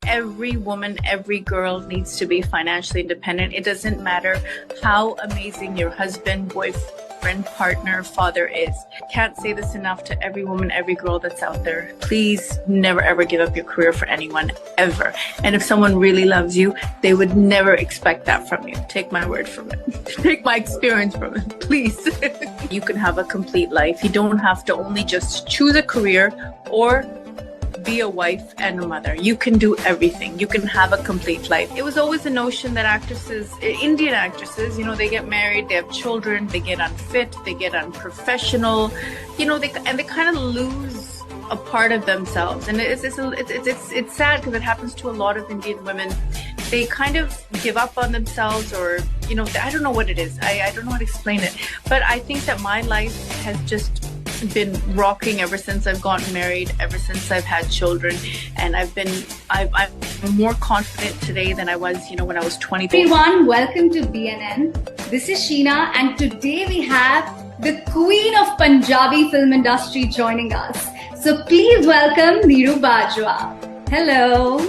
every woman, every girl needs to be financially independent. It doesn't matter how amazing your husband, boyfriend, partner, father is. Can't say this enough to every woman, every girl that's out there. Please never ever give up your career for anyone, ever. And if someone really loves you, they would never expect that from you. Take my word from it. Take my experience from it, please. You can have a complete life. You don't have to only just choose a career or be a wife and a mother. You can do everything. You can have a complete life. It was always a notion that actresses, Indian actresses, they get married, they have children, they get unfit, they get unprofessional, they kind of lose a part of themselves. And it's sad because it happens to a lot of Indian women. They kind of give up on themselves, or I don't know what it is. I don't know how to explain it. But I think that my life has just been rocking ever since I've gotten married, ever since I've had children, and I'm more confident today than I was, when I was 20. Everyone, welcome to BNN. This is Sheena, and today we have the queen of Punjabi film industry joining us. So please welcome Neeru Bajwa. Hello.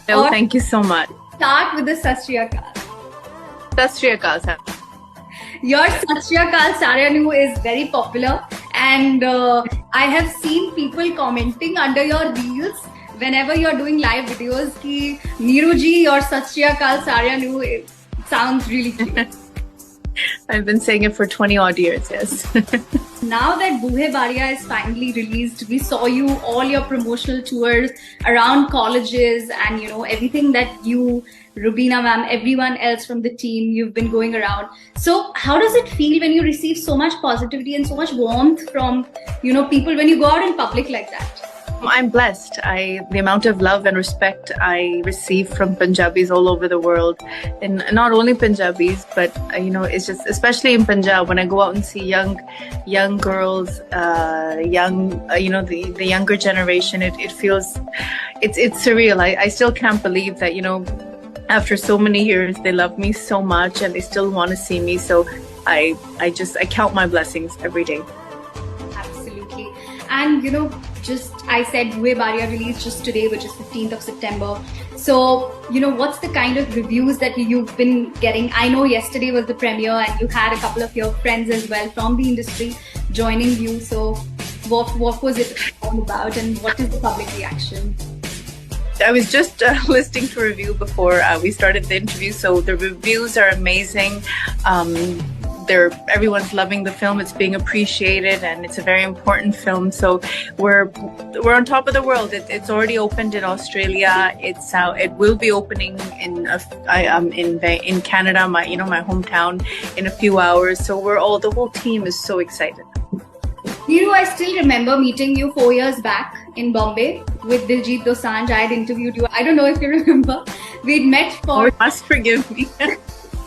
Hello, thank you so much. Start with the Sat Shri Akal. Sat Shri Akal, sir. Your Sat Shri Akal Saryanu is very popular, and I have seen people commenting under your reels whenever you're doing live videos ki Neeru ji, your Sat Shri Akal Saryanu, it sounds really cute. I've been saying it for 20 odd years, yes. Now that Boohe Bariya is finally released, we saw you, all your promotional tours around colleges and everything that you, Rubina ma'am, everyone else from the team, you've been going around. So how does it feel when you receive so much positivity and so much warmth from people when you go out in public like that? I'm blessed. The amount of love and respect I receive from Punjabis all over the world, and not only Punjabis, but it's just, especially in Punjab, when I go out and see young girls, the younger generation, it feels, it's surreal. I still can't believe that after so many years they love me so much and they still want to see me. So I count my blessings every day. Absolutely. And I said Boohe Bariya released just today, which is 15th of September. So, what's the kind of reviews that you've been getting? I know yesterday was the premiere and you had a couple of your friends as well from the industry joining you. So what was it all about, and what is the public reaction? I was just listening to a review before we started the interview. So the reviews are amazing. Everyone's loving the film. It's being appreciated, and it's a very important film. So we're on top of the world. It's already opened in Australia. It will be opening in Canada, my hometown, in a few hours. So the whole team is so excited. Neeru, I still remember meeting you 4 years back in Bombay with Diljit Dosanjh. I had interviewed you. I don't know if you remember. We'd met for... Oh, you must forgive me.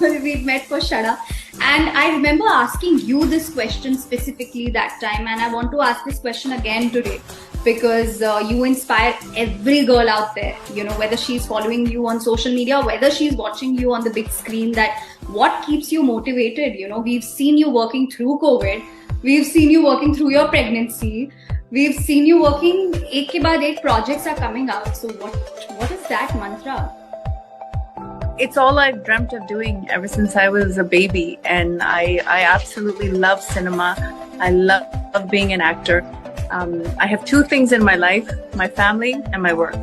We'd met for Shada. And I remember asking you this question specifically that time, and I want to ask this question again today because you inspire every girl out there, whether she's following you on social media, whether she's watching you on the big screen, that what keeps you motivated. We've seen you working through COVID, we've seen you working through your pregnancy, we've seen you working, ek ke baad ek projects are coming out. So what is that mantra? It's all I've dreamt of doing ever since I was a baby, and I absolutely love cinema. I love being an actor. I have two things in my life: my family and my work.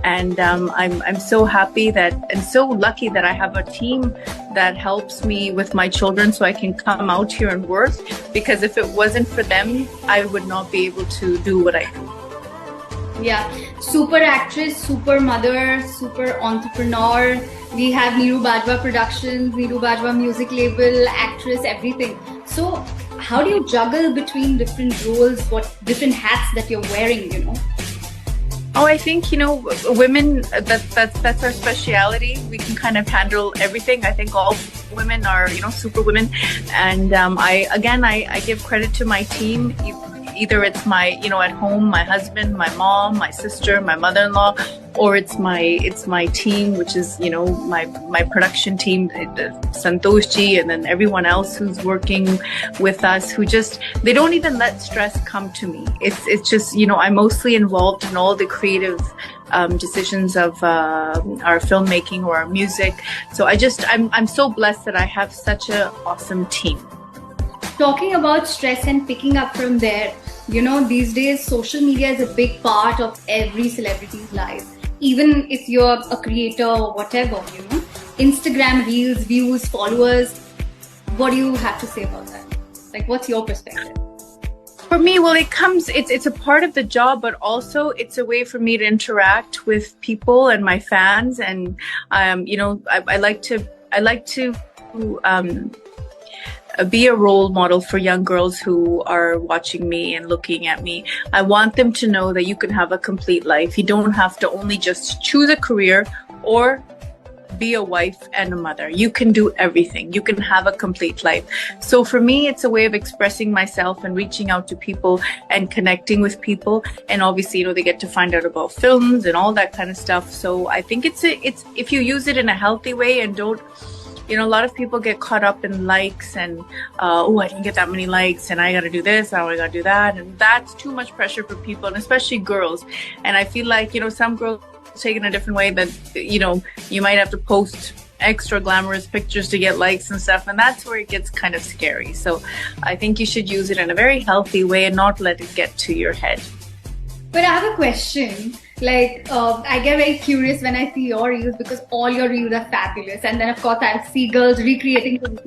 And I'm so happy and so lucky that I have a team that helps me with my children, so I can come out here and work. Because if it wasn't for them, I would not be able to do what I do. Yeah, super actress, super mother, super entrepreneur. We have Neeru Bajwa Productions, Neeru Bajwa music label, actress, everything. So how do you juggle between different roles, what different hats that you're wearing, Oh, I think, women, that's our speciality. We can kind of handle everything. I think all women are, super women. And I give credit to my team. Either it's my, at home, my husband, my mom, my sister, my mother-in-law, or it's my team, which is, my production team, Santosh ji, and then everyone else who's working with us, they don't even let stress come to me. It's just, I'm mostly involved in all the creative decisions of our filmmaking or our music. So I'm so blessed that I have such an awesome team. Talking about stress and picking up from there, these days social media is a big part of every celebrity's life. Even if you're a creator or whatever, Instagram reels, views, followers. What do you have to say about that? Like, what's your perspective? For me, well, it's a part of the job, but also it's a way for me to interact with people and my fans. And, I like to be a role model for young girls who are watching me and looking at me. I want them to know that you can have a complete life. You don't have to only just choose a career or be a wife and a mother. You can do everything. You can have a complete life. So for me, it's a way of expressing myself and reaching out to people and connecting with people. And obviously, they get to find out about films and all that kind of stuff. So I think it's if you use it in a healthy way and don't, a lot of people get caught up in likes and, I didn't get that many likes and I got to do this, I got to do that. And that's too much pressure for people, and especially girls. And I feel like, some girls take it in a different way that, you might have to post extra glamorous pictures to get likes and stuff. And that's where it gets kind of scary. So I think you should use it in a very healthy way and not let it get to your head. But I have a question. Like, I get very curious when I see your reels because all your reels are fabulous. And then, of course, I see girls recreating them.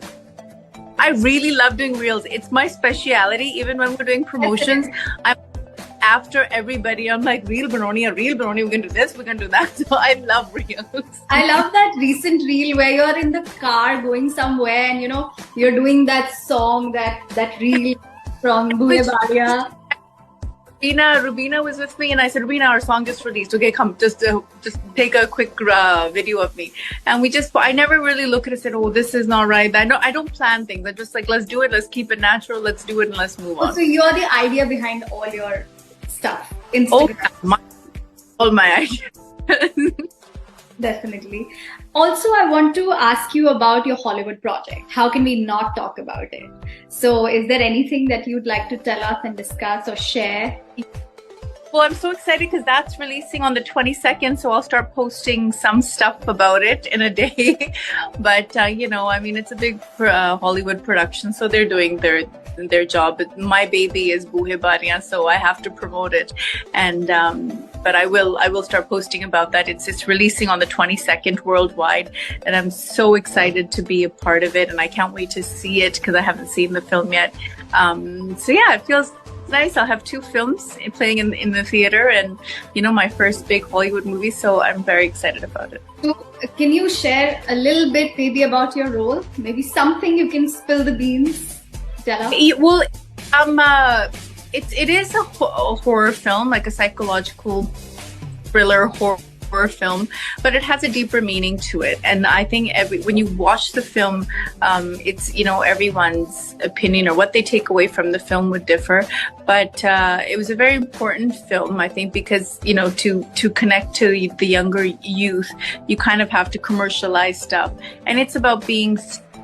I really love doing reels. It's my speciality. Even when we're doing promotions, I'm after everybody. I'm like, reel banoni, we're going to do this, we're going to do that. So I love reels. I love that recent reel where you're in the car going somewhere and, you're doing that song, that reel from Bhuye Badia. Rubina was with me and I said, Rubina, our song just released. Okay, come, just take a quick video of me. And I never really look at it and said, oh, this is not right. I don't plan things. I'm just like, let's do it. Let's keep it natural. Let's do it and let's move on. So you're the idea behind all your stuff. Instagram. All my ideas. Definitely. Also, I want to ask you about your Hollywood project. How can we not talk about it? So is there anything that you'd like to tell us and discuss or share? Well, I'm so excited because that's releasing on the 22nd. So I'll start posting some stuff about it in a day. But, it's a big Hollywood production. So they're doing their job. My baby is Bhuye Badia, so I have to promote it. And but I will start posting about that. It's releasing on the 22nd worldwide, and I'm so excited to be a part of it, and I can't wait to see it because I haven't seen the film yet. So yeah, it feels nice. I'll have 2 films playing in the theater, and my first big Hollywood movie, so I'm very excited about it. So can you share a little bit maybe about your role? Maybe something you can spill the beans? Well, it is a horror film, like a psychological thriller horror film, but it has a deeper meaning to it. And I think when you watch the film, it's everyone's opinion or what they take away from the film would differ. But it was a very important film, I think, because to connect to the younger youth, you kind of have to commercialize stuff, and it's about being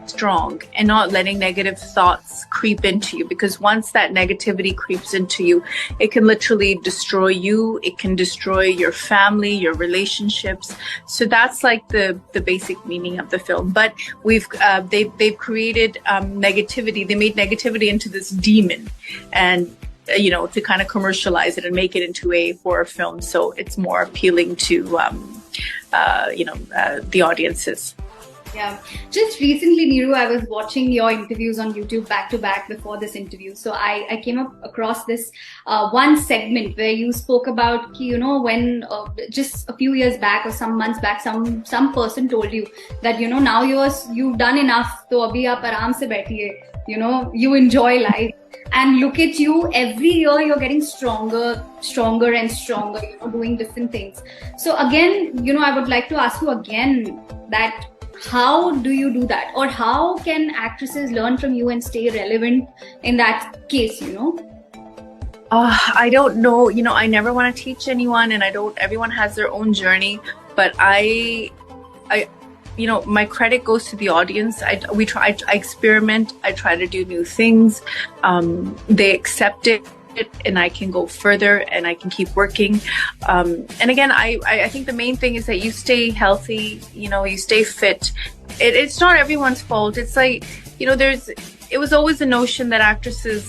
strong and not letting negative thoughts creep into you, because once that negativity creeps into you, it can literally destroy you. It can destroy your family, your relationships. So that's like the basic meaning of the film. But they've created negativity. They made negativity into this demon, and to kind of commercialize it and make it into a horror film, so it's more appealing to the audiences. Yeah. Just recently, Neeru, I was watching your interviews on YouTube back to back before this interview. So I came across this one segment where you spoke about, when just a few years back or some months back, some person told you that, now you've done enough. So abhi aap aaram se baithiye, you enjoy life. And look at you, every year you're getting stronger and stronger, doing different things. So again, I would like to ask you again that how do you do that? Or how can actresses learn from you and stay relevant in that case, I don't know. I never want to teach anyone, and everyone has their own journey, but I my credit goes to the audience. I experiment. I try to do new things. They accept it. and I can go further and I can keep working. And again, I think the main thing is that you stay healthy, you stay fit. It's not everyone's fault. It's like, it was always the notion that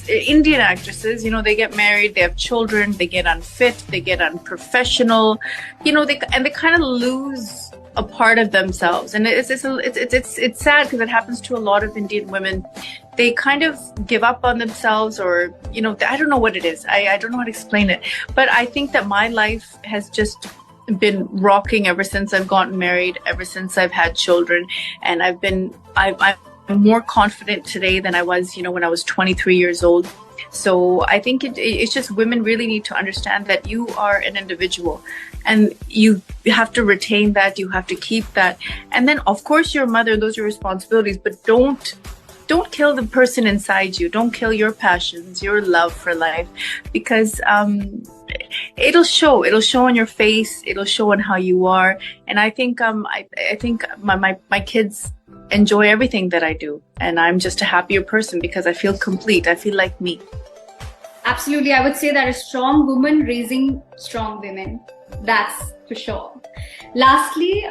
Indian actresses, they get married, they have children, they get unfit, they get unprofessional, they kind of lose a part of themselves. And it's sad because it happens to a lot of Indian women. They kind of give up on themselves, or, I don't know what it is. I don't know how to explain it. But I think that my life has just been rocking ever since I've gotten married, ever since I've had children. And I'm more confident today than I was, when I was 23 years old. So I think it's just women really need to understand that you are an individual and you have to retain that, you have to keep that. And then, of course, you're a mother, those are responsibilities, but don't kill the person inside you. Don't kill your passions, your love for life, because it'll show on your face, it'll show on how you are. And I think I think my kids enjoy everything that I do, and I'm just a happier person because I feel complete. I feel like me. Absolutely. I would say that a strong woman raising strong women. That's for sure. Lastly,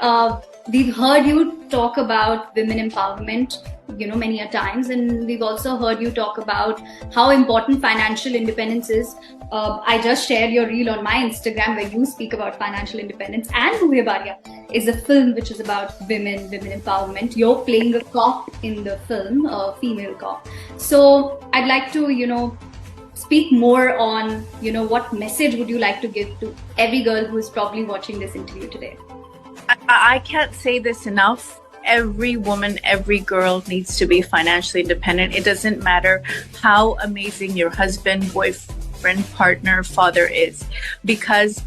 we've heard you talk about women empowerment, many a times, and we've also heard you talk about how important financial independence is. I just shared your reel on my Instagram where you speak about financial independence, and Boohe Baria is a film which is about women empowerment. You're playing a cop in the film, a female cop. So I'd like to, speak more on, what message would you like to give to every girl who is probably watching this interview today? I can't say this enough. Every woman, every girl needs to be financially independent. It doesn't matter how amazing your husband, boyfriend, partner, father is, because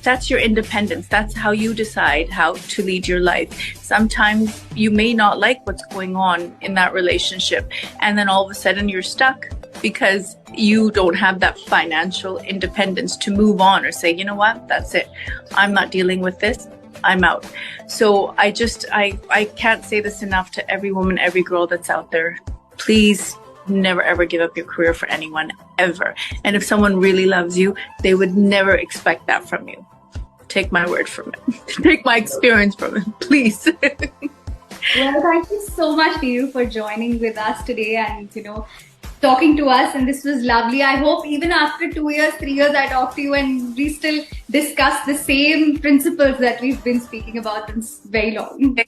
that's your independence. That's how you decide how to lead your life. Sometimes you may not like what's going on in that relationship, and then all of a sudden you're stuck because you don't have that financial independence to move on or say, you know what, that's it. I'm not dealing with this. I'm out. So I can't say this enough to every woman, every girl that's out there. Please never ever give up your career for anyone, ever. And if someone really loves you, they would never expect that from you. Take my word from it. Take my experience from it, please. Well, thank you so much, Neeru, for joining with us today and, talking to us, and this was lovely. I hope even after 2 years, 3 years, I talk to you and we still discuss the same principles that we've been speaking about since very long.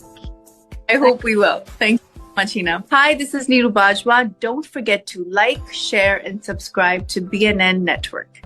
I hope we will. Thank you so much, Hina. Hi, this is Neeru Bajwa. Don't forget to like, share, and subscribe to BNN Network.